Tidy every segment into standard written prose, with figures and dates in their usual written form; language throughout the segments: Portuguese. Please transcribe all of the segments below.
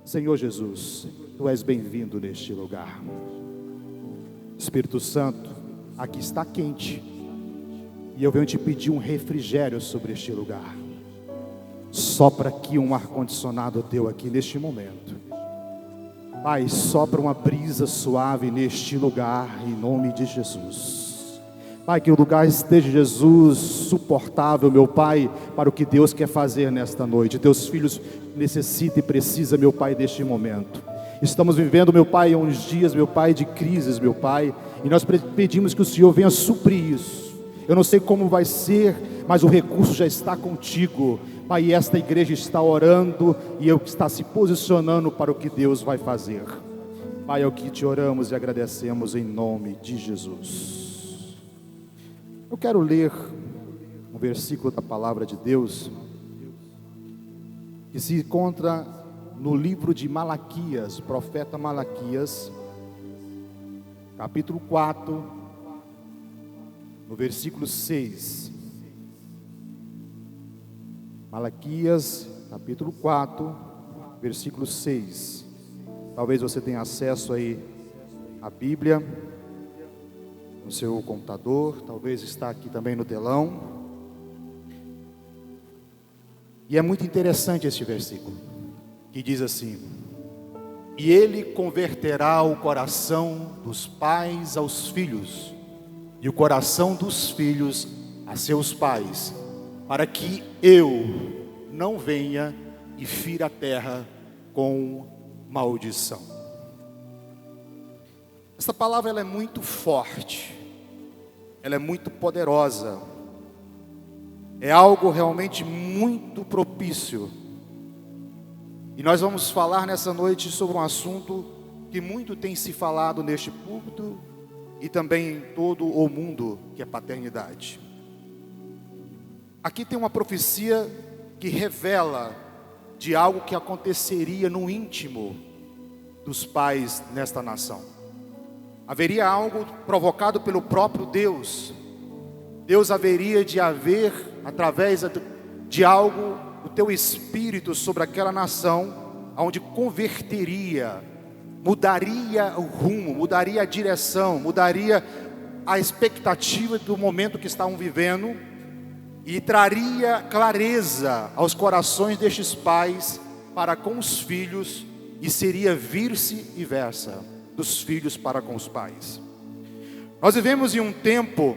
Senhor Jesus, Tu és bem-vindo neste lugar. Espírito Santo, aqui está quente, e eu venho te pedir um refrigério sobre este lugar. Sopra aqui um ar-condicionado teu aqui neste momento. Pai, sopra uma brisa suave neste lugar, em nome de Jesus. Pai, que o lugar esteja, Jesus, suportável, meu Pai, para o que Deus quer fazer nesta noite. Teus filhos necessitam e precisam, meu Pai, deste momento. Estamos vivendo, meu Pai, uns dias, meu Pai, de crises, meu Pai, e nós pedimos que o Senhor venha suprir isso. Eu não sei como vai ser, mas o recurso já está contigo, Pai, e esta igreja está orando e está se posicionando para o que Deus vai fazer. Pai, é o que te oramos e agradecemos em nome de Jesus. Eu quero ler um versículo da palavra de Deus que se encontra no livro de Malaquias, profeta Malaquias, capítulo 4, no versículo 6. Malaquias, capítulo 4, versículo 6. Talvez você tenha acesso aí à Bíblia, no seu computador, talvez está aqui também no telão. E é muito interessante este versículo, que diz assim: e ele converterá o coração dos pais aos filhos, e o coração dos filhos a seus pais, para que eu não venha e fira a terra com maldição. Essa palavra ela é muito forte, ela é muito poderosa, é algo realmente muito propício. E nós vamos falar nessa noite sobre um assunto que muito tem se falado neste púlpito e também em todo o mundo, que é paternidade. Aqui tem uma profecia que revela de algo que aconteceria no íntimo dos pais nesta nação. Haveria algo provocado pelo próprio Deus. Deus haveria de haver, através de algo, o teu espírito sobre aquela nação, onde converteria, mudaria o rumo, mudaria a direção, mudaria a expectativa do momento que estavam vivendo, e traria clareza aos corações destes pais para com os filhos, e seria vice-versa, dos filhos para com os pais. Nós vivemos em um tempo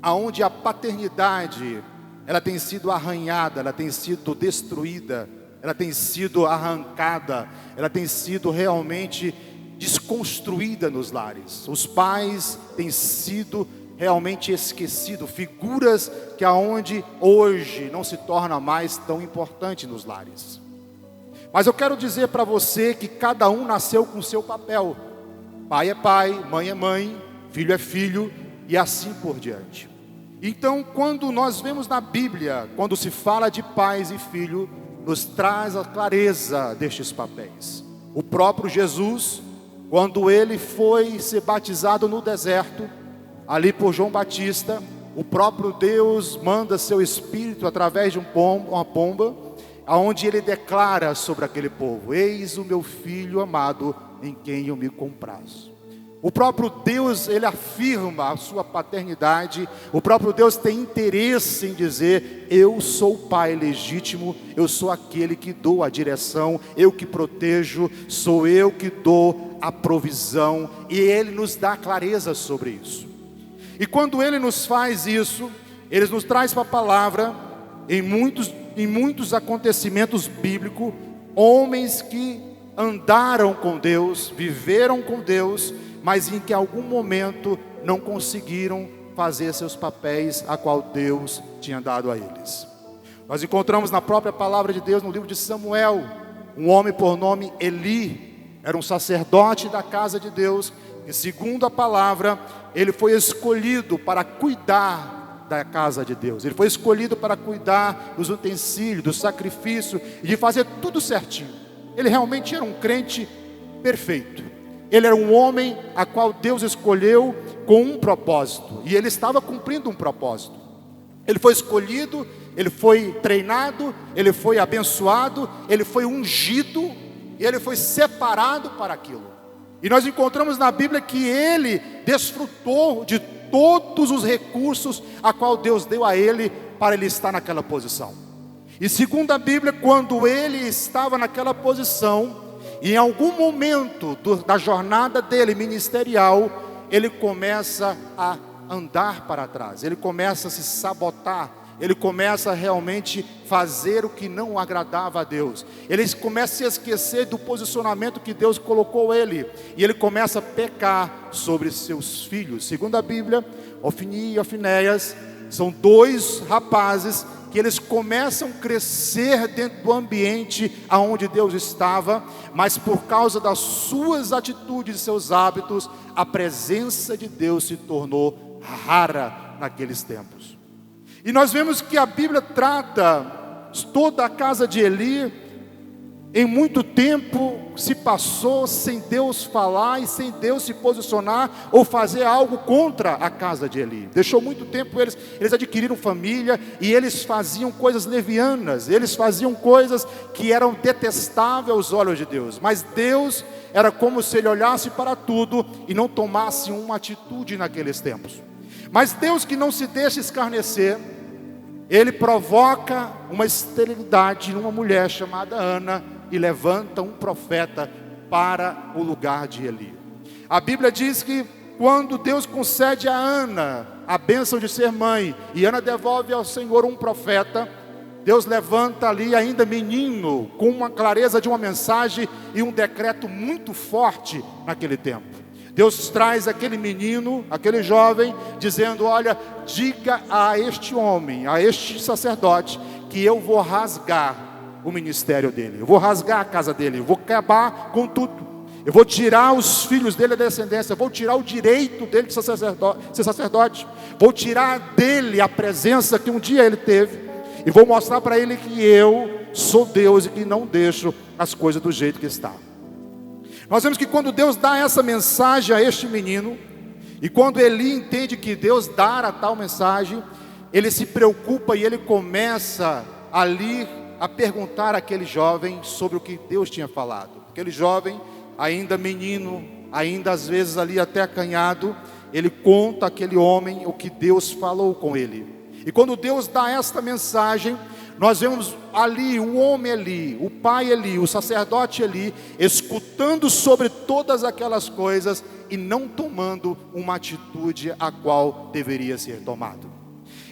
onde a paternidade ela tem sido arranhada, ela tem sido destruída, ela tem sido arrancada, ela tem sido realmente desconstruída nos lares. Os pais têm sido realmente esquecidos, figuras que aonde hoje não se torna mais tão importante nos lares. Mas eu quero dizer para você que cada um nasceu com o seu papel. Pai é pai, mãe é mãe, filho é filho e assim por diante. Então, quando nós vemos na Bíblia, quando se fala de pais e filho, nos traz a clareza destes papéis. O próprio Jesus, quando ele foi ser batizado no deserto, ali por João Batista, o próprio Deus manda seu Espírito através de uma pomba, aonde ele declara sobre aquele povo: eis o meu filho amado, em quem eu me comprazo. O próprio Deus, ele afirma a sua paternidade. O próprio Deus tem interesse em dizer: eu sou o pai legítimo, eu sou aquele que dou a direção, eu que protejo, sou eu que dou a provisão, e ele nos dá clareza sobre isso. E quando ele nos faz isso, ele nos traz para a palavra, em muitos acontecimentos bíblicos, homens que andaram com Deus, viveram com Deus, mas em que em algum momento não conseguiram fazer seus papéis a qual Deus tinha dado a eles. Nós encontramos na própria palavra de Deus, no livro de Samuel, um homem por nome Eli, era um sacerdote da casa de Deus, e segundo a palavra, ele foi escolhido para cuidar da casa de Deus. Ele foi escolhido para cuidar dos utensílios, do sacrifício, e de fazer tudo certinho. Ele realmente era um crente perfeito. Ele era um homem a qual Deus escolheu com um propósito, e ele estava cumprindo um propósito. Ele foi escolhido, ele foi treinado, ele foi abençoado, ele foi ungido, e ele foi separado para aquilo. E nós encontramos na Bíblia que ele desfrutou de todos os recursos a qual Deus deu a ele para ele estar naquela posição. E segundo a Bíblia, quando ele estava naquela posição, em algum momento da jornada dele ministerial, ele começa a andar para trás, ele começa a se sabotar, ele começa a realmente fazer o que não agradava a Deus. Ele começa a se esquecer do posicionamento que Deus colocou ele, e ele começa a pecar sobre seus filhos. Segundo a Bíblia, Ofni e Ofinéias são dois rapazes que eles começam a crescer dentro do ambiente aonde Deus estava, mas por causa das suas atitudes e seus hábitos, a presença de Deus se tornou rara naqueles tempos. E nós vemos que a Bíblia trata toda a casa de Eli. Em muito tempo se passou sem Deus falar e sem Deus se posicionar ou fazer algo contra a casa de Eli. Deixou muito tempo, eles adquiriram família e eles faziam coisas levianas, eles faziam coisas que eram detestáveis aos olhos de Deus. Mas Deus era como se ele olhasse para tudo e não tomasse uma atitude naqueles tempos. Mas Deus, que não se deixa escarnecer, ele provoca uma esterilidade numa mulher chamada Ana e levanta um profeta para o lugar de Eli. A Bíblia diz que quando Deus concede a Ana a bênção de ser mãe, e Ana devolve ao Senhor um profeta, Deus levanta ali ainda menino, com uma clareza de uma mensagem e um decreto muito forte naquele tempo. Deus traz aquele menino, aquele jovem, dizendo: olha, diga a este homem, a este sacerdote, que eu vou rasgar o ministério dele, eu vou rasgar a casa dele, eu vou acabar com tudo, eu vou tirar os filhos dele da descendência, eu vou tirar o direito dele de ser sacerdote, vou tirar dele a presença que um dia ele teve, e vou mostrar para ele que eu sou Deus e que não deixo as coisas do jeito que está. Nós vemos que quando Deus dá essa mensagem a este menino, e quando Eli entende que Deus dá a tal mensagem, ele se preocupa e ele começa ali a perguntar àquele jovem sobre o que Deus tinha falado. Aquele jovem, ainda menino, ainda às vezes ali até acanhado, ele conta àquele homem o que Deus falou com ele. E quando Deus dá esta mensagem, nós vemos ali o homem Eli, o pai Eli, o sacerdote Eli, escutando sobre todas aquelas coisas e não tomando uma atitude a qual deveria ser tomado.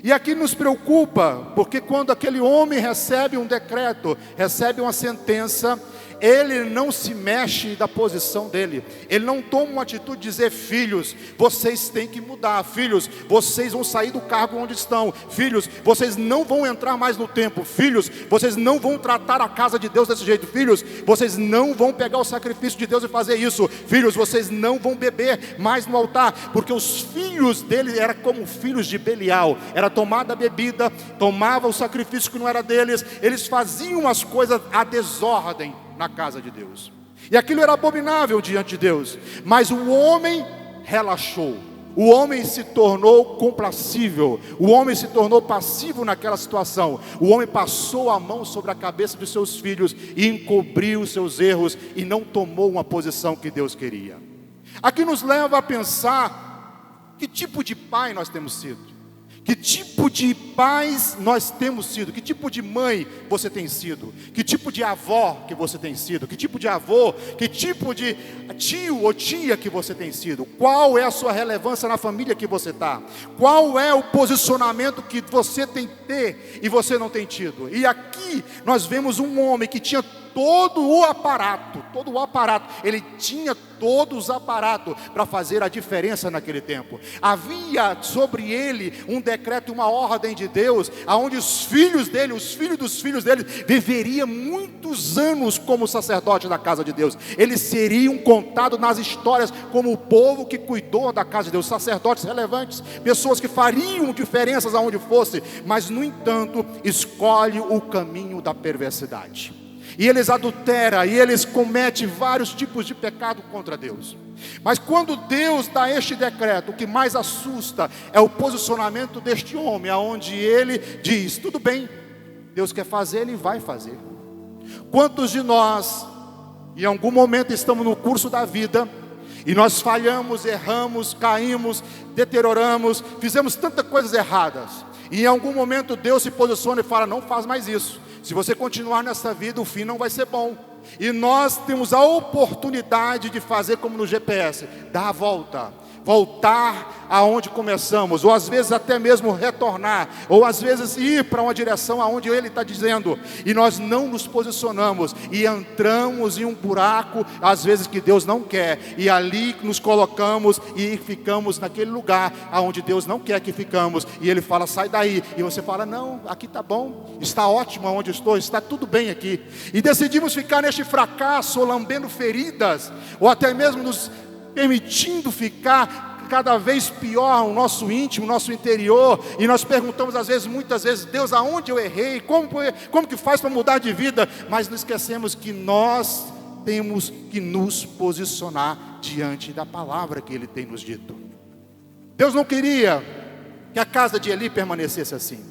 E aqui nos preocupa, porque quando aquele homem recebe um decreto, recebe uma sentença, ele não se mexe da posição dele, ele não toma uma atitude de dizer: filhos, vocês têm que mudar, filhos, vocês vão sair do cargo onde estão, filhos, vocês não vão entrar mais no templo, filhos, vocês não vão tratar a casa de Deus desse jeito, filhos, vocês não vão pegar o sacrifício de Deus e fazer isso, filhos, vocês não vão beber mais no altar, porque os filhos dele eram como filhos de Belial, era tomada a bebida, tomava o sacrifício que não era deles, eles faziam as coisas à desordem na casa de Deus, e aquilo era abominável diante de Deus. Mas o homem relaxou, o homem se tornou complacível, o homem se tornou passivo naquela situação, o homem passou a mão sobre a cabeça de seus filhos e encobriu os seus erros e não tomou uma posição que Deus queria. Aqui nos leva a pensar que tipo de pai nós temos sido, que tipo de pais nós temos sido, que tipo de mãe você tem sido, que tipo de avó que você tem sido, que tipo de avô, que tipo de tio ou tia que você tem sido, qual é a sua relevância na família que você está, qual é o posicionamento que você tem que ter e você não tem tido. E aqui nós vemos um homem que tinha todo o aparato, ele tinha todos os aparatos para fazer a diferença naquele tempo. Havia sobre ele um decreto, uma ordem de Deus, aonde os filhos dele, os filhos dos filhos dele, viveriam muitos anos como sacerdote da casa de Deus. Eles seriam contados nas histórias como o povo que cuidou da casa de Deus, sacerdotes relevantes, pessoas que fariam diferenças aonde fosse, mas no entanto, escolhe o caminho da perversidade. E eles adulteram, e eles cometem vários tipos de pecado contra Deus. Mas quando Deus dá este decreto, o que mais assusta é o posicionamento deste homem, aonde ele diz: tudo bem, Deus quer fazer, Ele vai fazer. Quantos de nós Em algum momento estamos no curso da vida e nós falhamos, erramos, caímos, deterioramos, fizemos tantas coisas erradas. E em algum momento Deus se posiciona e fala: não faz mais isso. Se você continuar nessa vida, o fim não vai ser bom. E nós temos a oportunidade de fazer como no GPS, dar a volta, voltar aonde começamos, ou às vezes até mesmo retornar, ou às vezes ir para uma direção aonde Ele está dizendo, e nós não nos posicionamos, e entramos em um buraco, às vezes que Deus não quer, e ali nos colocamos, e ficamos naquele lugar, aonde Deus não quer que ficamos, e Ele fala: sai daí, e você fala: não, aqui está bom, está ótimo onde estou, está tudo bem aqui, e decidimos ficar neste fracasso, ou lambendo feridas, ou até mesmo nos permitindo ficar cada vez pior o nosso íntimo, o nosso interior, e nós perguntamos às vezes, muitas vezes: Deus, aonde eu errei? Como que faz para mudar de vida? Mas não esquecemos que nós temos que nos posicionar diante da palavra que Ele tem nos dito. Deus não queria que a casa de Eli permanecesse assim.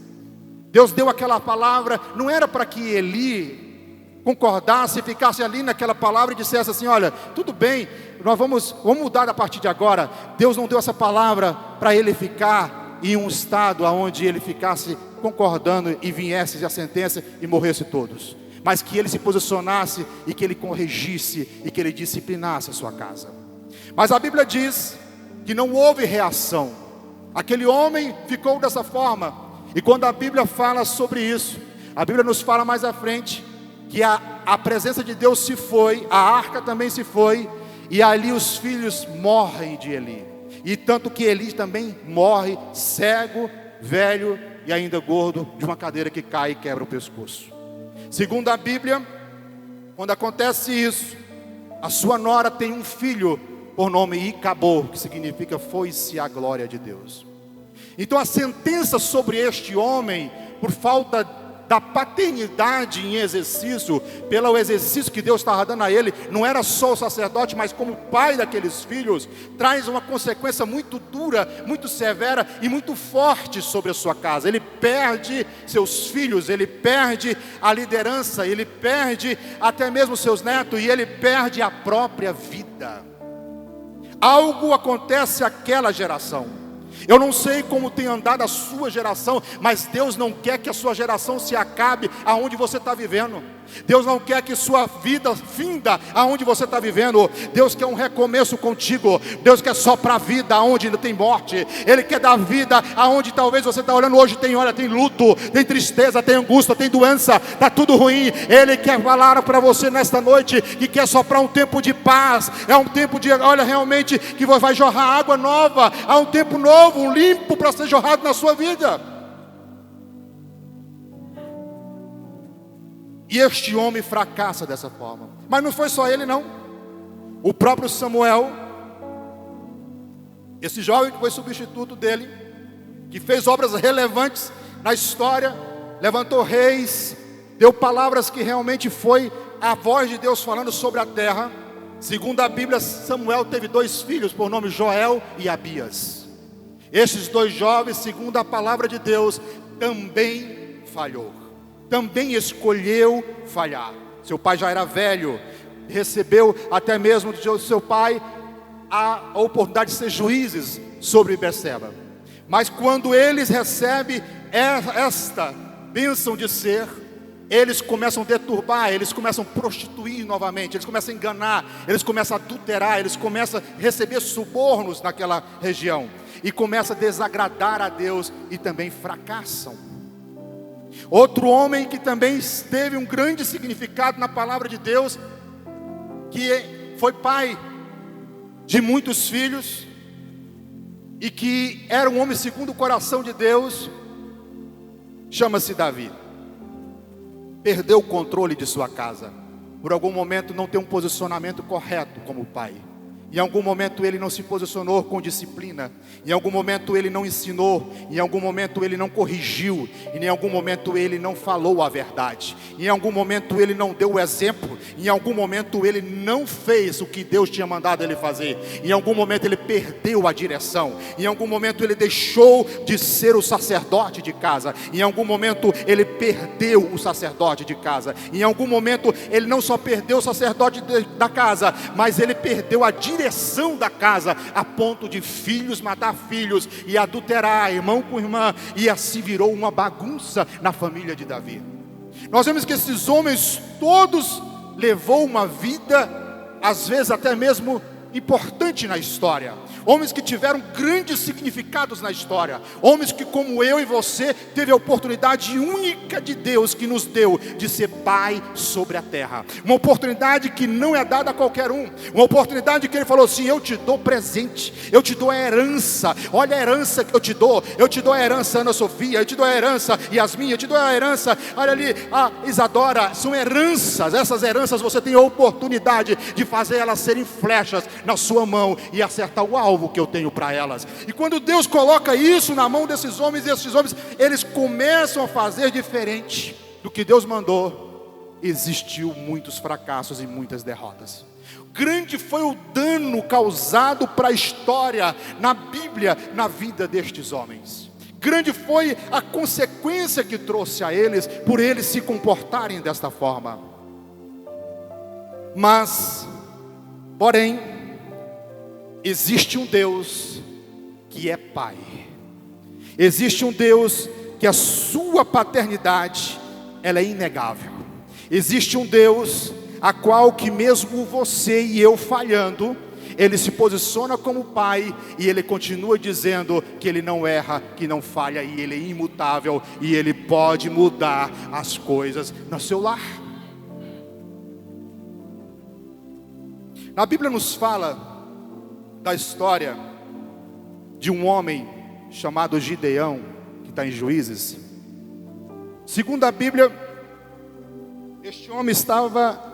Deus deu aquela palavra, não era para que Eli concordasse, ficasse ali naquela palavra e dissesse assim: olha, tudo bem, nós vamos mudar a partir de agora. Deus não deu essa palavra para ele ficar em um estado onde ele ficasse concordando e viesse a sentença e morresse todos, mas que ele se posicionasse e que ele corrigisse e que ele disciplinasse a sua casa. Mas a Bíblia diz que não houve reação. Aquele homem ficou dessa forma. E quando a Bíblia fala sobre isso, a Bíblia nos fala mais à frente que a presença de Deus se foi, a arca também se foi, e ali os filhos morrem de Eli. E tanto que Eli também morre cego, velho e ainda gordo, de uma cadeira que cai e quebra o pescoço. Segundo a Bíblia, quando acontece isso, a sua nora tem um filho por nome Icabô, que significa foi-se a glória de Deus. Então a sentença sobre este homem, por falta da paternidade em exercício, pelo exercício que Deus estava dando a ele, não era só o sacerdote, mas como pai daqueles filhos, traz uma consequência muito dura, muito severa e muito forte sobre a sua casa. Ele perde seus filhos, ele perde a liderança, ele perde até mesmo seus netos, e ele perde a própria vida. Algo acontece àquela geração. Eu não sei como tem andado a sua geração, mas Deus não quer que a sua geração se acabe aonde você está vivendo. Deus não quer que sua vida finda aonde você está vivendo. Deus quer um recomeço contigo. Deus quer soprar vida aonde não tem morte. Ele quer dar vida aonde talvez você está olhando hoje, tem luto, tem tristeza, tem angústia, tem doença, está tudo ruim. Ele quer falar para você nesta noite que quer soprar um tempo de paz. É um tempo de, olha, realmente que vai jorrar água nova. Há um tempo novo, um limpo para ser jorrado na sua vida. E este homem fracassa dessa forma. Mas não foi só ele não. O próprio Samuel, esse jovem que foi substituto dele, que fez obras relevantes na história, levantou reis, deu palavras que realmente foi a voz de Deus falando sobre a terra. Segundo a Bíblia, Samuel teve 2 filhos por nome Joel e Abias. Esses 2 jovens, segundo a palavra de Deus, também falhou. Também escolheu falhar. Seu pai já era velho, recebeu até mesmo do seu pai a oportunidade de ser juízes sobre Betseba. Mas quando eles recebem esta bênção de ser, eles começam a deturbar, eles começam a prostituir novamente, eles começam a enganar, eles começam a adulterar, eles começam a receber subornos naquela região, e começam a desagradar a Deus, e também fracassam. Outro homem que também teve um grande significado na palavra de Deus, que foi pai de muitos filhos, e que era um homem segundo o coração de Deus, chama-se Davi. Perdeu o controle de sua casa, por algum momento não tem um posicionamento correto como pai, Em algum momento ele não se posicionou com disciplina. Em algum momento ele não ensinou. Em algum momento ele não corrigiu. Em algum momento ele não falou a verdade. Em algum momento ele não deu o exemplo. Em algum momento ele não fez o que Deus tinha mandado ele fazer. Em algum momento ele perdeu a direção. Em algum momento ele deixou de ser o sacerdote de casa. Em algum momento ele perdeu o sacerdote de casa. Em algum momento ele não só perdeu o sacerdote da casa, mas ele perdeu a direção da casa, a ponto de filhos matar filhos e adulterar irmão com irmã, e assim virou uma bagunça na família de Davi. Nós vemos que esses homens todos levou uma vida, às vezes até mesmo importante na história, homens que tiveram grandes significados na história, homens que, como eu e você, teve a oportunidade única de Deus que nos deu de ser pai sobre a terra, uma oportunidade que não é dada a qualquer um, uma oportunidade que ele falou assim: eu te dou presente, eu te dou a herança, olha a herança que eu te dou a herança Ana Sofia, eu te dou a herança Yasmin, eu te dou a herança, olha ali, a Isadora, são heranças, essas heranças você tem a oportunidade de fazer elas serem flechas na sua mão e acertar o alvo que eu tenho para elas. E quando Deus coloca isso na mão desses homens, e esses homens, eles começam a fazer diferente do que Deus mandou, existiu muitos fracassos e muitas derrotas. Grande foi o dano causado para a história, na Bíblia, na vida destes homens. Grande foi a consequência que trouxe a eles, por eles se comportarem desta forma. Mas, porém, existe um Deus que é Pai. Existe um Deus que a sua paternidade, ela é inegável. Existe um Deus a qual que mesmo você e eu falhando, Ele se posiciona como Pai, e Ele continua dizendo que Ele não erra, que não falha, e Ele é imutável, e Ele pode mudar as coisas no seu lar. A Bíblia nos fala da história de um homem chamado Gideão, que está em Juízes. Segundo a Bíblia, este homem estava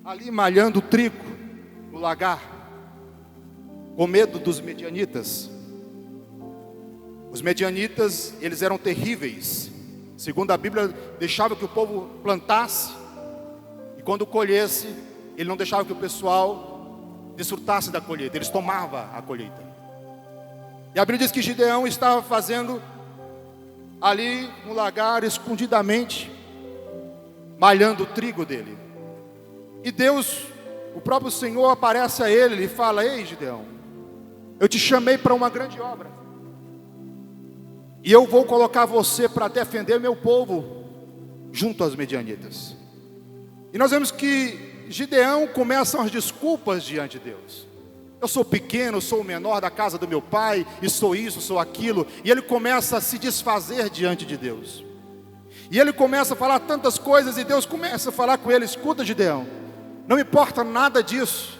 ali malhando trigo no lagar, com medo dos medianitas. Os medianitas, eles eram terríveis. Segundo a Bíblia, deixava que o povo plantasse, e quando colhesse, ele não deixava que o pessoal desfrutasse da colheita, eles tomavam a colheita. E a Bíblia diz que Gideão estava fazendo ali no lagar, escondidamente, malhando o trigo dele. E Deus, o próprio Senhor, aparece a ele e fala: ei Gideão, eu te chamei para uma grande obra, e eu vou colocar você para defender meu povo junto às medianitas. E nós vemos que Gideão começa as desculpas diante de Deus. Eu sou pequeno, sou o menor da casa do meu pai, e sou isso, sou aquilo. E ele começa a se desfazer diante de Deus. E ele começa a falar tantas coisas, e Deus começa a falar com ele: escuta Gideão, não importa nada disso.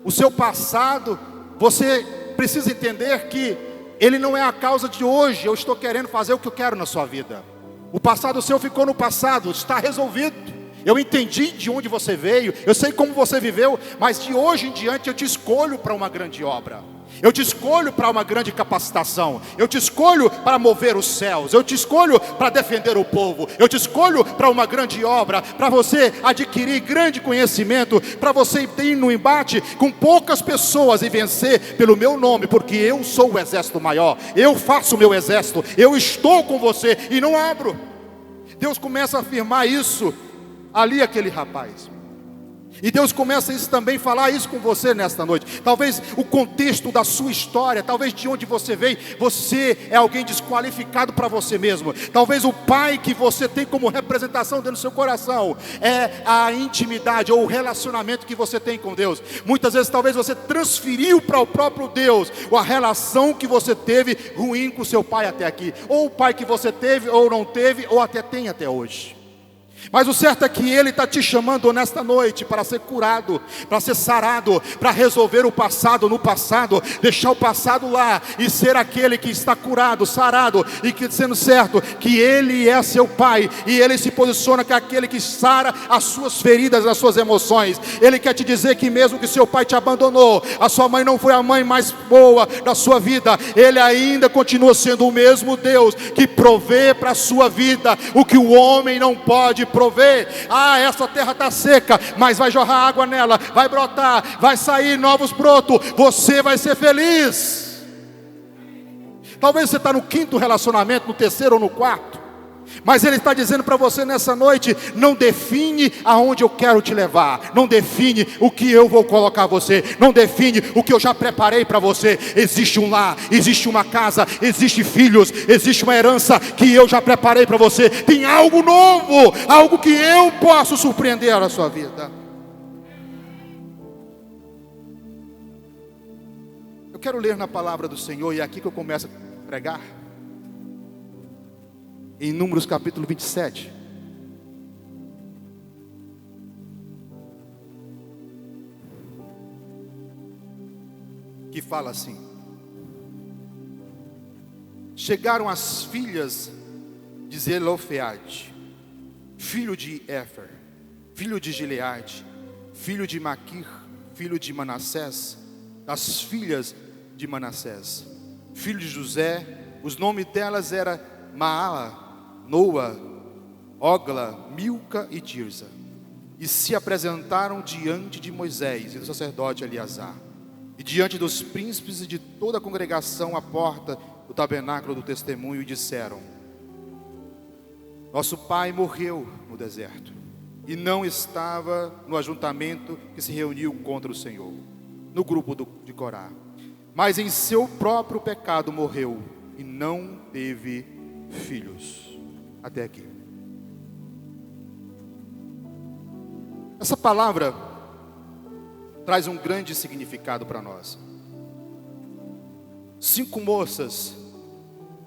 O seu passado, você precisa entender que ele não é a causa de hoje. Eu estou querendo fazer o que eu quero na sua vida. O passado seu ficou no passado, está resolvido. Eu entendi de onde você veio, eu sei como você viveu, mas de hoje em diante eu te escolho para uma grande obra. Eu te escolho para uma grande capacitação. Eu te escolho para mover os céus. Eu te escolho para defender o povo. Eu te escolho para uma grande obra, para você adquirir grande conhecimento, para você ir no embate com poucas pessoas e vencer pelo meu nome, porque eu sou o exército maior. Eu faço o meu exército. Eu estou com você e não abro. Deus começa a afirmar isso ali, aquele rapaz. E Deus começa isso também, falar isso com você nesta noite. Talvez o contexto da sua história, talvez de onde você veio, você é alguém desqualificado para você mesmo. Talvez o pai que você tem como representação dentro do seu coração é a intimidade ou o relacionamento que você tem com Deus. Muitas vezes talvez você transferiu para o próprio Deus a relação que você teve ruim com seu pai até aqui, ou o pai que você teve ou não teve, ou até tem até hoje. Mas o certo é que Ele está te chamando nesta noite para ser curado, para ser sarado, para resolver o passado no passado, deixar o passado lá e ser aquele que está curado, sarado e que, sendo certo que Ele é seu Pai e Ele se posiciona como aquele que sara as suas feridas, as suas emoções. Ele quer te dizer que mesmo que seu pai te abandonou, a sua mãe não foi a mãe mais boa da sua vida, Ele ainda continua sendo o mesmo Deus que provê para a sua vida o que o homem não pode prover. Essa terra está seca, mas vai jorrar água nela, vai brotar, vai sair novos brotos, você vai ser feliz. Talvez você está no 5º relacionamento, no 3º ou no 4º, mas Ele está dizendo para você nessa noite: não define aonde eu quero te levar, não define o que eu vou colocar você, não define o que eu já preparei para você. Existe um lar, existe uma casa, existe filhos, existe uma herança que eu já preparei para você. Tem algo novo, algo que eu posso surpreender a sua vida. Eu quero ler na palavra do Senhor, e é aqui que eu começo a pregar. Em Números capítulo 27. Que fala assim: chegaram as filhas de Zelofeade, filho de Éfer, filho de Gileade, filho de Maquir, filho de Manassés, das filhas de Manassés, filho de José. Os nomes delas eram Maala, Noa, Ogla, Milca e Tirza. E se apresentaram diante de Moisés e do sacerdote Eleazar, e diante dos príncipes e de toda a congregação à porta do tabernáculo do testemunho, e disseram: nosso pai morreu no deserto, e não estava no ajuntamento que se reuniu contra o Senhor, no grupo de Corá, mas em seu próprio pecado morreu, e não teve filhos. Até aqui. Essa palavra traz um grande significado para nós. 5 moças,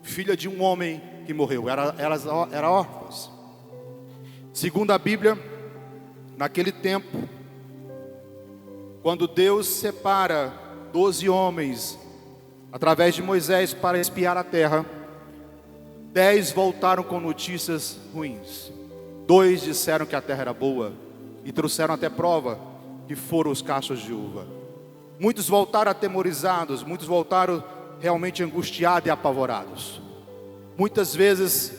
filha de um homem que morreu, elas eram órfãs. Segundo a Bíblia, naquele tempo, quando Deus separa 12 homens através de Moisés para espiar a terra, 10 voltaram com notícias ruins. 2 disseram que a terra era boa e trouxeram até prova, que foram os cachos de uva. Muitos voltaram atemorizados, muitos voltaram realmente angustiados e apavorados. Muitas vezes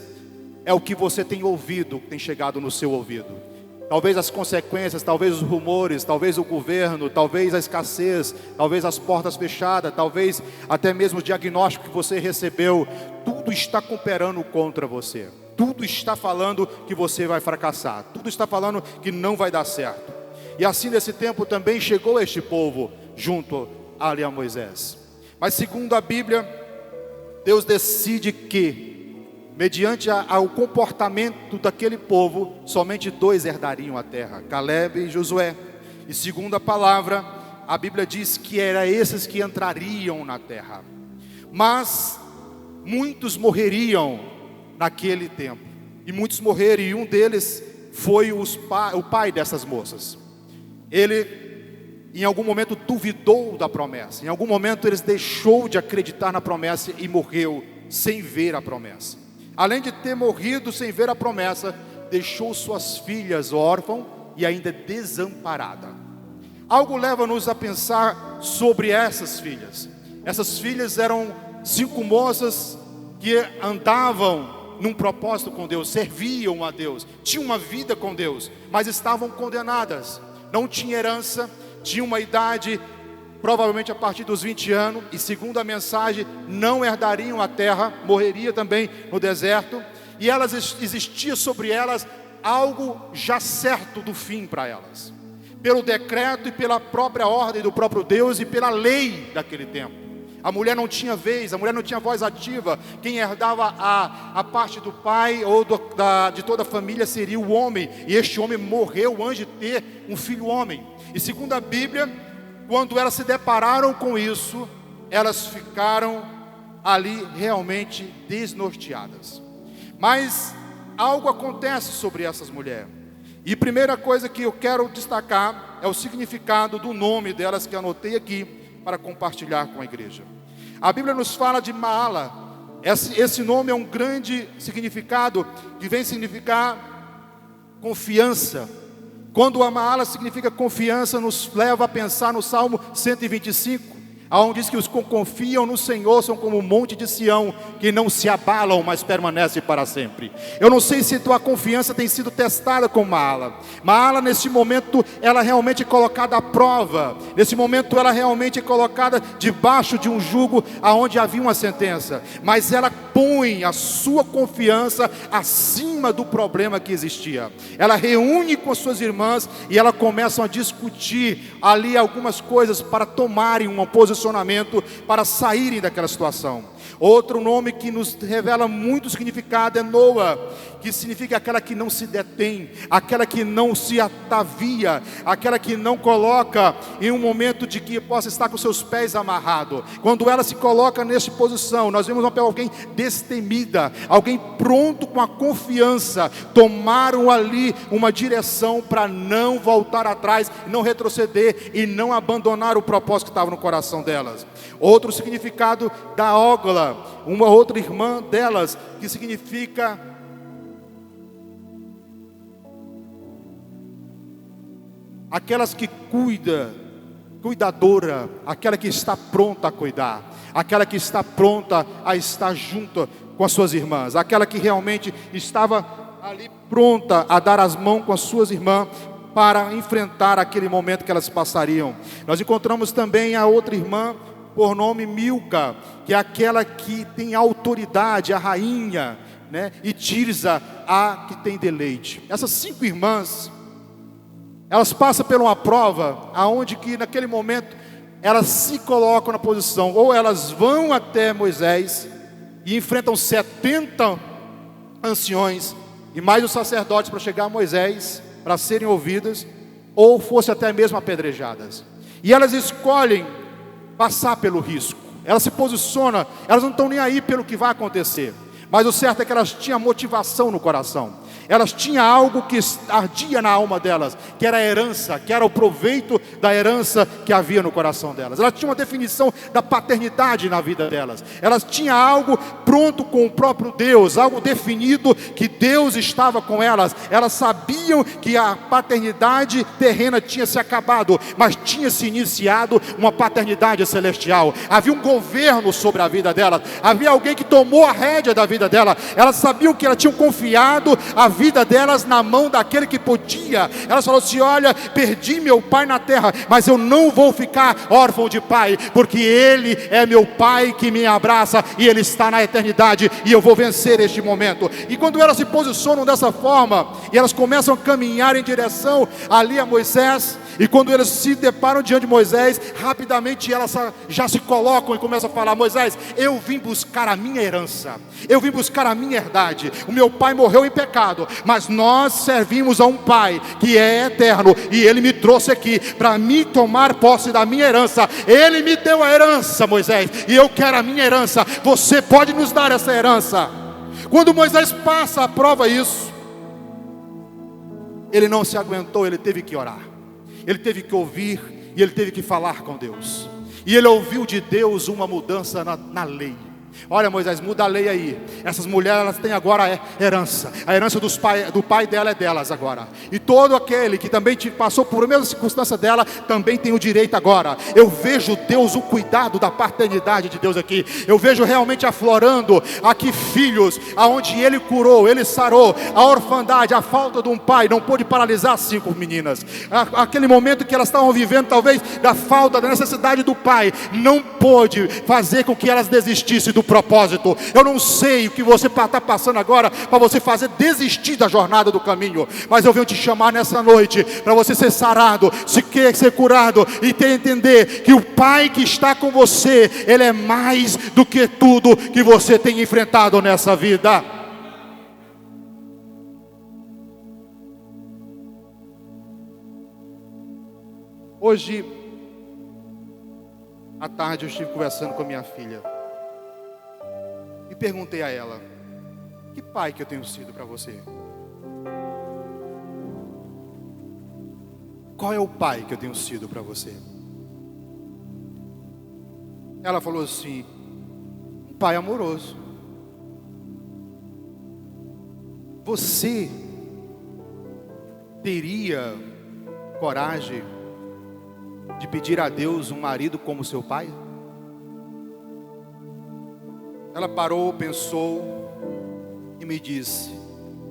é o que você tem ouvido, que tem chegado no seu ouvido. Talvez as consequências, talvez os rumores, talvez o governo, talvez a escassez, talvez as portas fechadas, talvez até mesmo o diagnóstico que você recebeu. Tudo está cooperando contra você. Tudo está falando que você vai fracassar. Tudo está falando que não vai dar certo. E assim nesse tempo também chegou este povo junto ali a Moisés. Mas segundo a Bíblia, Deus decide que, mediante ao comportamento daquele povo, somente 2 herdariam a terra, Caleb e Josué. E segundo a palavra, a Bíblia diz que eram esses que entrariam na terra. Mas muitos morreriam naquele tempo. E muitos morreram, e um deles foi o pai dessas moças. Ele, em algum momento, duvidou da promessa. Em algum momento, ele deixou de acreditar na promessa e morreu sem ver a promessa. Além de ter morrido sem ver a promessa, deixou suas filhas órfãs e ainda desamparada. Algo leva-nos a pensar sobre essas filhas. Essas filhas eram 5 moças que andavam num propósito com Deus, serviam a Deus, tinham uma vida com Deus, mas estavam condenadas. Não tinham herança, tinham uma idade provavelmente a partir dos 20 anos, e segundo a mensagem, não herdariam a terra, morreria também no deserto, e elas existia sobre elas algo já certo do fim para elas, pelo decreto e pela própria ordem do próprio Deus e pela lei daquele tempo. A mulher não tinha vez, a mulher não tinha voz ativa. Quem herdava a parte do pai ou de toda a família seria o homem, e este homem morreu antes de ter um filho homem. E segundo a Bíblia, quando elas se depararam com isso, elas ficaram ali realmente desnorteadas. Mas algo acontece sobre essas mulheres. E a primeira coisa que eu quero destacar é o significado do nome delas, que eu anotei aqui para compartilhar com a igreja. A Bíblia nos fala de Maala. Esse nome é um grande significado, que vem significar confiança. Quando a Maala significa confiança, nos leva a pensar no Salmo 125, onde diz que os que confiam no Senhor são como o monte de Sião, que não se abalam, mas permanece para sempre. Eu não sei se tua confiança tem sido testada com Maala. Maala, nesse momento, ela realmente é colocada à prova. Nesse momento, ela realmente é colocada debaixo de um jugo aonde havia uma sentença. Mas ela põe a sua confiança acima do problema que existia. Ela reúne com as suas irmãs e ela começam a discutir ali algumas coisas para tomarem uma posição, para saírem daquela situação. Outro nome que nos revela muito significado é Noa, que significa aquela que não se detém, aquela que não se atavia, aquela que não coloca em um momento de que possa estar com seus pés amarrados. Quando ela se coloca nessa posição, nós vemos alguém destemida, alguém pronto com a confiança, tomaram ali uma direção para não voltar atrás, não retroceder e não abandonar o propósito que estava no coração delas. Outro significado da Ógla, uma outra irmã delas, que significa aquelas que cuidadora, aquela que está pronta a cuidar, aquela que está pronta a estar junto com as suas irmãs, aquela que realmente estava ali pronta a dar as mãos com as suas irmãs para enfrentar aquele momento que elas passariam. Nós encontramos também a outra irmã por nome Milca, que é aquela que tem autoridade, a rainha, né? E Tirza, a que tem deleite. Essas 5 irmãs, elas passam por uma prova, aonde que naquele momento elas se colocam na posição, ou elas vão até Moisés e enfrentam 70 anciões e mais os sacerdotes para chegar a Moisés, para serem ouvidas, ou fosse até mesmo apedrejadas. E elas escolhem passar pelo risco. Elas se posicionam, elas não estão nem aí pelo que vai acontecer. Mas o certo é que elas tinham motivação no coração. Elas tinham algo que ardia na alma delas, que era a herança, que era o proveito da herança que havia no coração delas. Elas tinham uma definição da paternidade na vida delas. Elas tinham algo pronto com o próprio Deus, algo definido que Deus estava com elas. Elas sabiam que a paternidade terrena tinha se acabado, mas tinha se iniciado uma paternidade celestial. Havia um governo sobre a vida delas. Havia alguém que tomou a rédea da vida dela. Elas sabiam que elas tinham confiado a vida delas na mão daquele que podia. Elas falaram assim: olha, perdi meu pai na terra, mas eu não vou ficar órfão de pai, porque ele é meu pai que me abraça, e ele está na eternidade, e eu vou vencer este momento. E quando elas se posicionam dessa forma, e elas começam a caminhar em direção ali a Moisés, e quando eles se deparam diante de Moisés, rapidamente elas já se colocam e começam a falar: Moisés, eu vim buscar a minha herança, eu vim buscar a minha herdade. O meu pai morreu em pecado, mas nós servimos a um pai que é eterno, e ele me trouxe aqui para me tomar posse da minha herança. Ele me deu a herança, Moisés, e eu quero a minha herança. Você pode nos dar essa herança? Quando Moisés passa a prova isso, ele não se aguentou, ele teve que orar, ele teve que ouvir, e ele teve que falar com Deus. E ele ouviu de Deus uma mudança na lei. Olha, Moisés, muda a lei aí. Essas mulheres, elas têm agora a herança do pai dela é delas agora. E todo aquele que também passou por a mesma circunstância dela, também tem o direito agora. Eu vejo Deus, o cuidado da paternidade de Deus aqui. Eu vejo realmente aflorando aqui filhos, aonde ele curou, ele sarou. A orfandade, a falta de um pai não pôde paralisar 5 meninas. Aquele momento que elas estavam vivendo, talvez, da falta, da necessidade do pai, não pôde fazer com que elas desistissem do propósito. Eu não sei o que você está passando agora para você fazer desistir da jornada do caminho, mas eu venho te chamar nessa noite para você ser sarado, se quer ser curado e entender que o Pai que está com você, Ele é mais do que tudo que você tem enfrentado nessa vida. Hoje à tarde eu estive conversando com a minha filha e perguntei a ela: Que pai que eu tenho sido para você? Qual é o pai que eu tenho sido para você? Ela falou assim: um pai amoroso. Você teria coragem de pedir a Deus um marido como seu pai? Ela parou, pensou e me disse: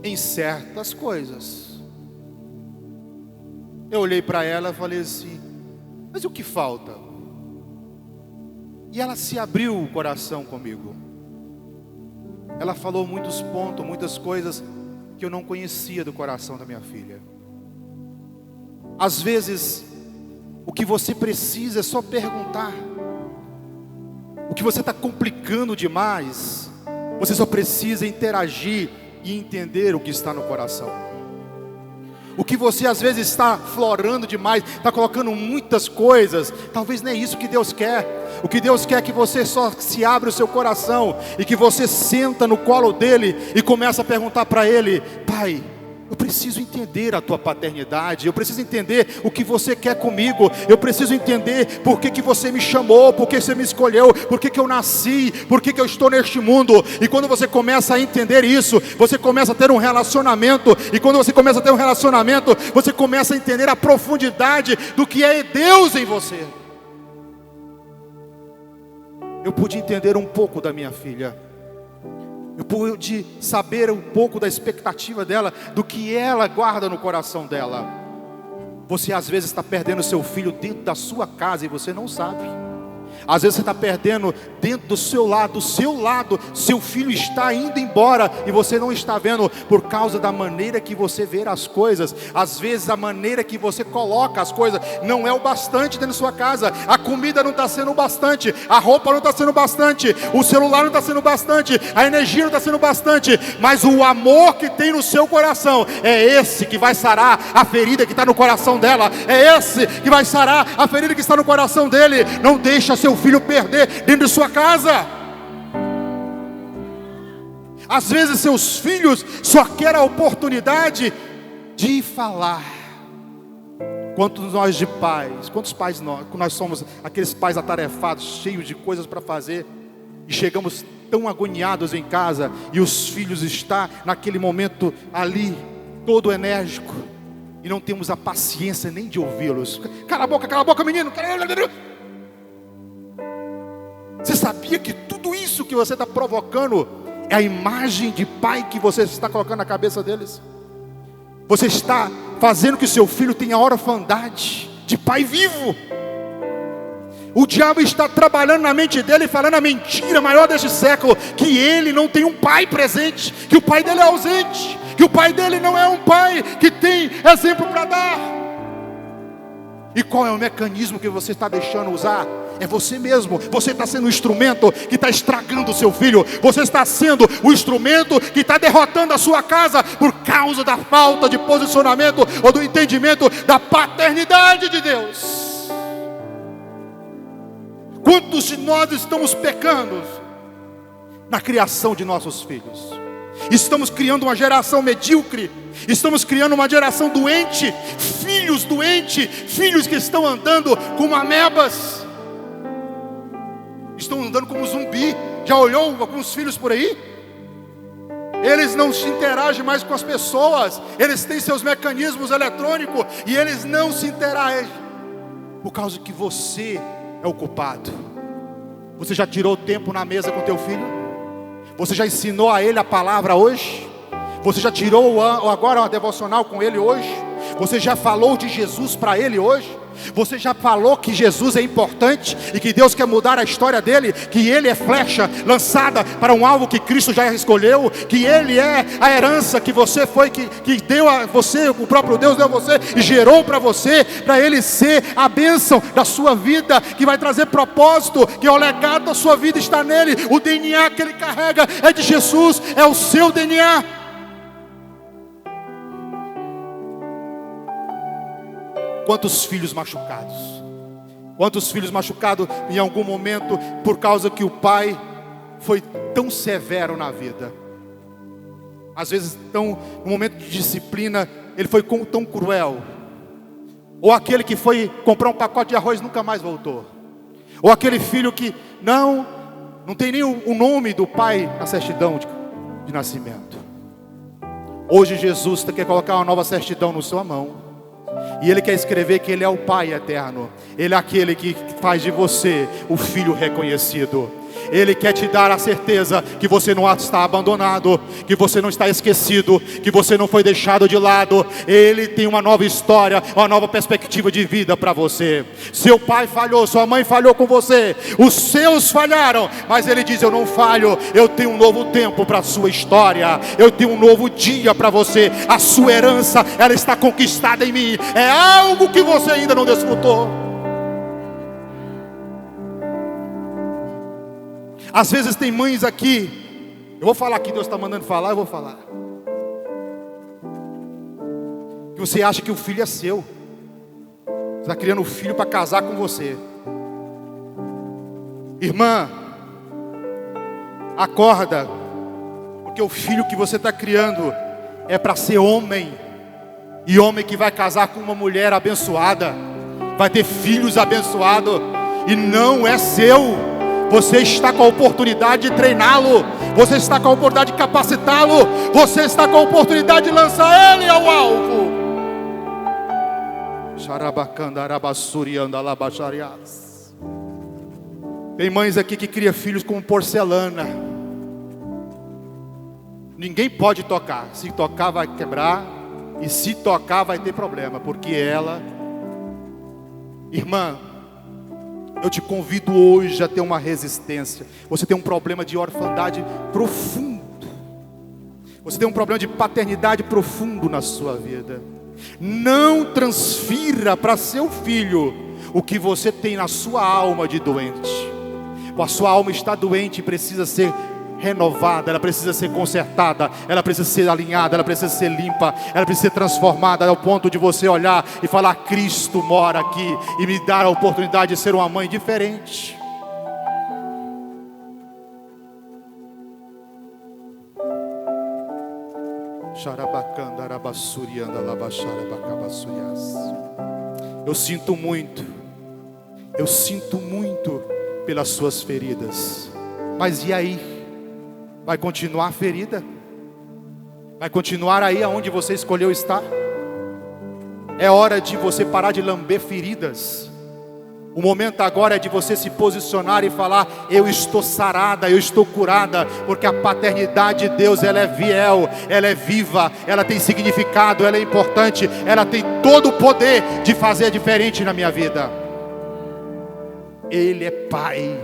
em certas coisas. Eu olhei para ela e falei assim: mas o que falta? E ela se abriu o coração comigo. Ela falou muitos pontos, muitas coisas que eu não conhecia do coração da minha filha. Às vezes, o que você precisa é só perguntar. O que você está complicando demais, você só precisa interagir e entender o que está no coração. O que você às vezes está florando demais, está colocando muitas coisas, talvez não é isso que Deus quer. O que Deus quer é que você só se abra o seu coração e que você senta no colo dele e começa a perguntar para ele: pai, eu preciso entender a tua paternidade, eu preciso entender o que você quer comigo, eu preciso entender por que você me chamou, por que você me escolheu, por que eu nasci, por que eu estou neste mundo. E quando você começa a entender isso, você começa a ter um relacionamento, e quando você começa a ter um relacionamento, você começa a entender a profundidade do que é Deus em você. Eu pude entender um pouco da minha filha. Eu pude saber um pouco da expectativa dela, do que ela guarda no coração dela. Você às vezes está perdendo seu filho dentro da sua casa e você não sabe. Às vezes você está perdendo dentro do seu lado, seu filho está indo embora e você não está vendo, por causa da maneira que você vê as coisas. Às vezes a maneira que você coloca as coisas não é o bastante dentro da sua casa. A comida não está sendo o bastante, a roupa não está sendo o bastante, o celular não está sendo o bastante, a energia não está sendo o bastante, mas o amor que tem no seu coração é esse que vai sarar a ferida que está no coração dela, é esse que vai sarar a ferida que está no coração dele. Não deixa seu filho perder dentro de sua casa. Às vezes seus filhos só querem a oportunidade de falar. Quantos pais nós somos aqueles pais atarefados, cheios de coisas para fazer, e chegamos tão agoniados em casa, e os filhos estão naquele momento ali, todo enérgico, e não temos a paciência nem de ouvi-los. Cala a boca menino. Você sabia que tudo isso que você está provocando é a imagem de pai que você está colocando na cabeça deles? Você está fazendo que seu filho tenha orfandade de pai vivo. O diabo está trabalhando na mente dele, falando a mentira maior deste século, que ele não tem um pai presente, que o pai dele é ausente, que o pai dele não é um pai que tem exemplo para dar. E qual é o mecanismo que você está deixando usar? É você mesmo. Você está sendo o instrumento que está estragando o seu filho. Você está sendo o instrumento que está derrotando a sua casa, por causa da falta de posicionamento ou do entendimento da paternidade de Deus. Quantos de nós estamos pecando na criação de nossos filhos? Estamos criando uma geração medíocre, estamos criando uma geração doente, filhos doentes, filhos que estão andando como amebas, estão andando como zumbi. Já olhou alguns filhos por aí? Eles não se interagem mais com as pessoas, eles têm seus mecanismos eletrônicos e eles não se interagem, por causa que você é o culpado. Você já tirou tempo na mesa com teu filho? Você já ensinou a ele a palavra hoje? Você já tirou agora uma devocional com ele hoje? Você já falou de Jesus para ele hoje? Você já falou que Jesus é importante e que Deus quer mudar a história dele, que ele é flecha lançada para um alvo que Cristo já escolheu, que ele é a herança que você foi, que deu a você, o próprio Deus deu a você e gerou para você, para ele ser a bênção da sua vida, que vai trazer propósito, que é o legado da sua vida está nele. O DNA que ele carrega é de Jesus, é o seu DNA. Quantos filhos machucados? Quantos filhos machucados em algum momento, por causa que o pai foi tão severo na vida? Às vezes, no momento de disciplina, ele foi tão cruel. Ou aquele que foi comprar um pacote de arroz e nunca mais voltou. Ou aquele filho que não tem nem o nome do pai na certidão de nascimento. Hoje Jesus quer colocar uma nova certidão na sua mão. E Ele quer escrever que Ele é o Pai eterno. Ele é aquele que faz de você o filho reconhecido. Ele quer te dar a certeza que você não está abandonado, que você não está esquecido, que você não foi deixado de lado. Ele tem uma nova história, uma nova perspectiva de vida para você. Seu pai falhou, sua mãe falhou com você, os seus falharam, mas Ele diz: eu não falho, eu tenho um novo tempo para a sua história, eu tenho um novo dia para você. A sua herança, ela está conquistada em mim. É algo que você ainda não desfrutou. Às vezes tem mães aqui, eu vou falar aqui, Deus está mandando falar, eu vou falar. Que você acha que o filho é seu. Você está criando um filho para casar com você. Irmã, acorda, porque o filho que você está criando é para ser homem. E homem que vai casar com uma mulher abençoada, vai ter filhos abençoados, e não é seu. Você está com a oportunidade de treiná-lo. Você está com a oportunidade de capacitá-lo. Você está com a oportunidade de lançar ele ao alvo. Tem mães aqui que criam filhos como porcelana. Ninguém pode tocar. Se tocar vai quebrar. E se tocar vai ter problema. Porque ela... Irmã, eu te convido hoje a ter uma resistência. Você tem um problema de orfandade profundo. Você tem um problema de paternidade profundo na sua vida. Não transfira para seu filho o que você tem na sua alma de doente. A sua alma está doente e precisa ser renovada, ela precisa ser consertada, ela precisa ser alinhada, ela precisa ser limpa, ela precisa ser transformada ao ponto de você olhar e falar: Cristo mora aqui e me dar a oportunidade de ser uma mãe diferente. Eu sinto muito pelas suas feridas, mas e aí? Vai continuar ferida? Vai continuar aí aonde você escolheu estar? É hora de você parar de lamber feridas. O momento agora é de você se posicionar e falar: eu estou sarada, eu estou curada, porque a paternidade de Deus, ela é fiel, ela é viva, ela tem significado, ela é importante, ela tem todo o poder de fazer diferente na minha vida. Ele é Pai.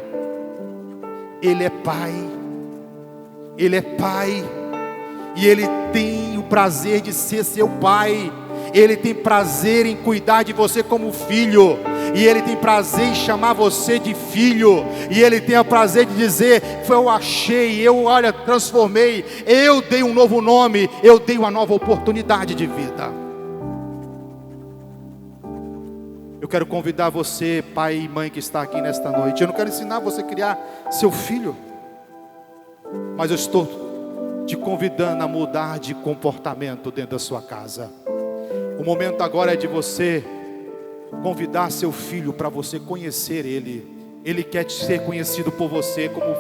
Ele é Pai. Ele é Pai, e Ele tem o prazer de ser seu Pai. Ele tem prazer em cuidar de você como filho, e Ele tem prazer em chamar você de filho, e Ele tem o prazer de dizer: eu achei, olha, transformei, eu dei um novo nome, eu dei uma nova oportunidade de vida. Eu quero convidar você, pai e mãe que está aqui nesta noite. Eu não quero ensinar você a criar seu filho, mas eu estou te convidando a mudar de comportamento dentro da sua casa. O momento agora é de você convidar seu filho para você conhecer ele. Ele quer ser conhecido por você como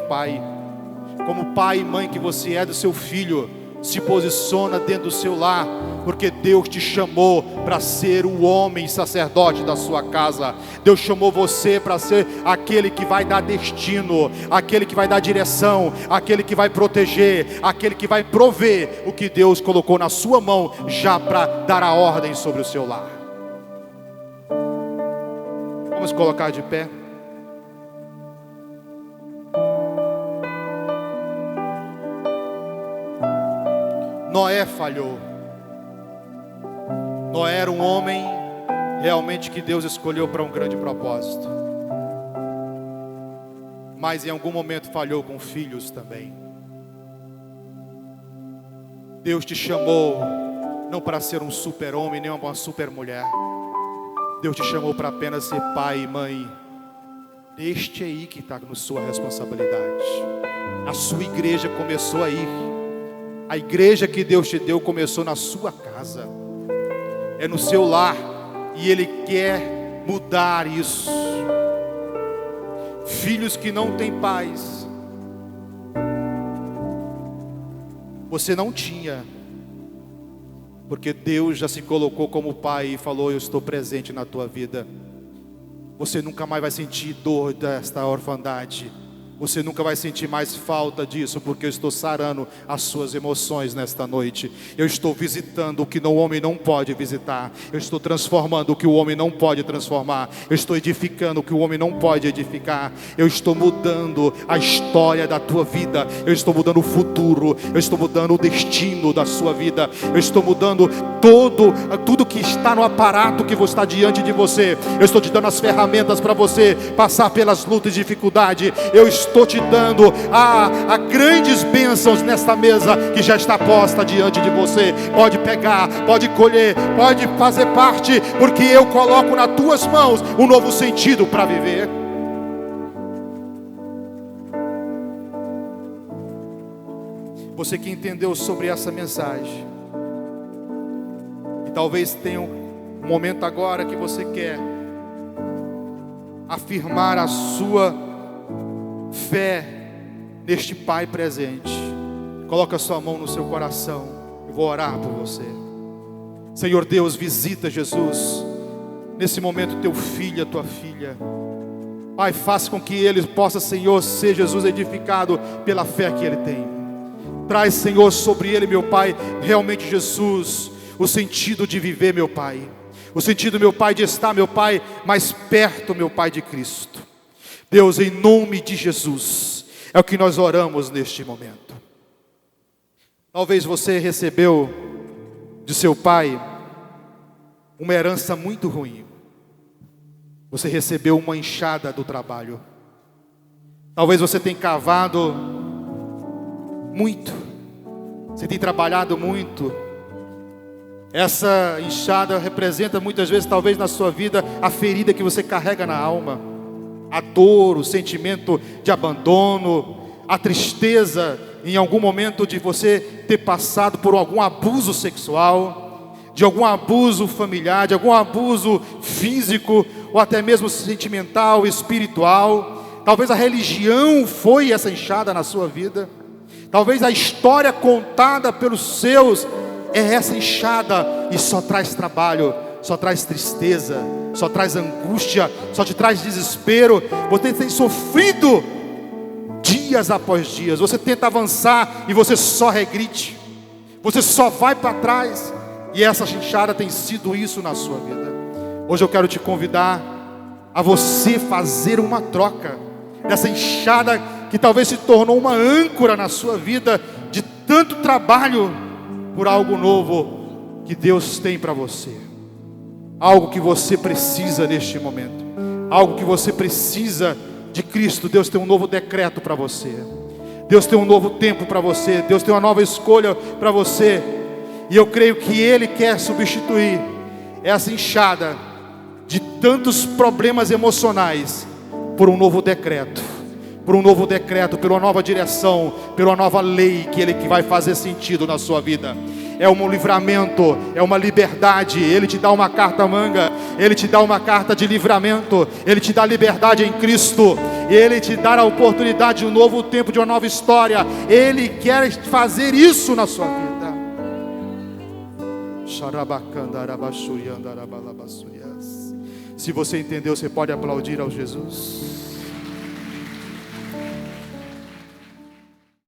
pai e mãe que você é do seu filho. Se posiciona dentro do seu lar, porque Deus te chamou para ser o homem sacerdote da sua casa. Deus chamou você para ser aquele que vai dar destino, aquele que vai dar direção, aquele que vai proteger, aquele que vai prover o que Deus colocou na sua mão, já para dar a ordem sobre o seu lar. Vamos colocar de pé. Noé falhou. Noé era um homem realmente que Deus escolheu para um grande propósito, mas em algum momento falhou com filhos também. Deus te chamou não para ser um super homem, nem uma super mulher. Deus te chamou para apenas ser pai e mãe deste aí que está na sua responsabilidade. A sua igreja começou aí. A igreja que Deus te deu começou na sua casa, é no seu lar, e Ele quer mudar isso. Filhos que não têm pais, você não tinha, porque Deus já se colocou como pai e falou: eu estou presente na tua vida. Você nunca mais vai sentir dor desta orfandade. Você nunca vai sentir mais falta disso, porque eu estou sarando as suas emoções nesta noite. Eu estou visitando o que o homem não pode visitar. Eu estou transformando o que o homem não pode transformar. Eu estou edificando o que o homem não pode edificar. Eu estou mudando a história da tua vida. Eu estou mudando o futuro. Eu estou mudando o destino da sua vida. Eu estou mudando tudo que está no aparato que está diante de você. Eu estou te dando as ferramentas para você passar pelas lutas e dificuldades. Eu estou te dando a grandes bênçãos nesta mesa que já está posta diante de você. Pode pegar, pode colher, pode fazer parte, porque eu coloco nas tuas mãos um novo sentido para viver. Você que entendeu sobre essa mensagem, e talvez tenha um momento agora que você quer afirmar a sua fé neste Pai presente, coloca a sua mão no seu coração. Eu vou orar por você. Senhor Deus, visita, Jesus, nesse momento teu filho, a tua filha. Pai, faça com que ele possa, Senhor, ser, Jesus, edificado pela fé que ele tem. Traz, Senhor, sobre ele, meu Pai, realmente, Jesus, o sentido de viver, meu Pai. O sentido, meu Pai, de estar, meu Pai, mais perto, meu Pai, de Cristo. Deus, em nome de Jesus, é o que nós oramos neste momento. Talvez você recebeu de seu pai uma herança muito ruim. Você recebeu uma enxada do trabalho. Talvez você tenha cavado muito. Você tem trabalhado muito. Essa enxada representa muitas vezes, talvez na sua vida, a ferida que você carrega na alma. A dor, o sentimento de abandono, a tristeza em algum momento de você ter passado por algum abuso sexual, de algum abuso familiar, de algum abuso físico, ou até mesmo sentimental, espiritual. Talvez a religião foi essa enxada na sua vida. Talvez a história contada pelos seus é essa enxada e só traz trabalho, só traz tristeza, só traz angústia, só te traz desespero. Você tem sofrido dias após dias. Você tenta avançar e você só regride. Você só vai para trás. E essa enxada tem sido isso na sua vida. Hoje eu quero te convidar a você fazer uma troca dessa enxada que talvez se tornou uma âncora na sua vida, de tanto trabalho por algo novo que Deus tem para você. Algo que você precisa neste momento. Algo que você precisa de Cristo. Deus tem um novo decreto para você. Deus tem um novo tempo para você. Deus tem uma nova escolha para você. E eu creio que Ele quer substituir essa enxada de tantos problemas emocionais por um novo decreto. Por um novo decreto, por uma nova direção, por uma nova lei que vai fazer sentido na sua vida. É um livramento, é uma liberdade. Ele te dá uma carta manga, Ele te dá uma carta de livramento, Ele te dá liberdade em Cristo, Ele te dá a oportunidade de um novo tempo, de uma nova história. Ele quer fazer isso na sua vida. Se você entendeu, você pode aplaudir ao Jesus.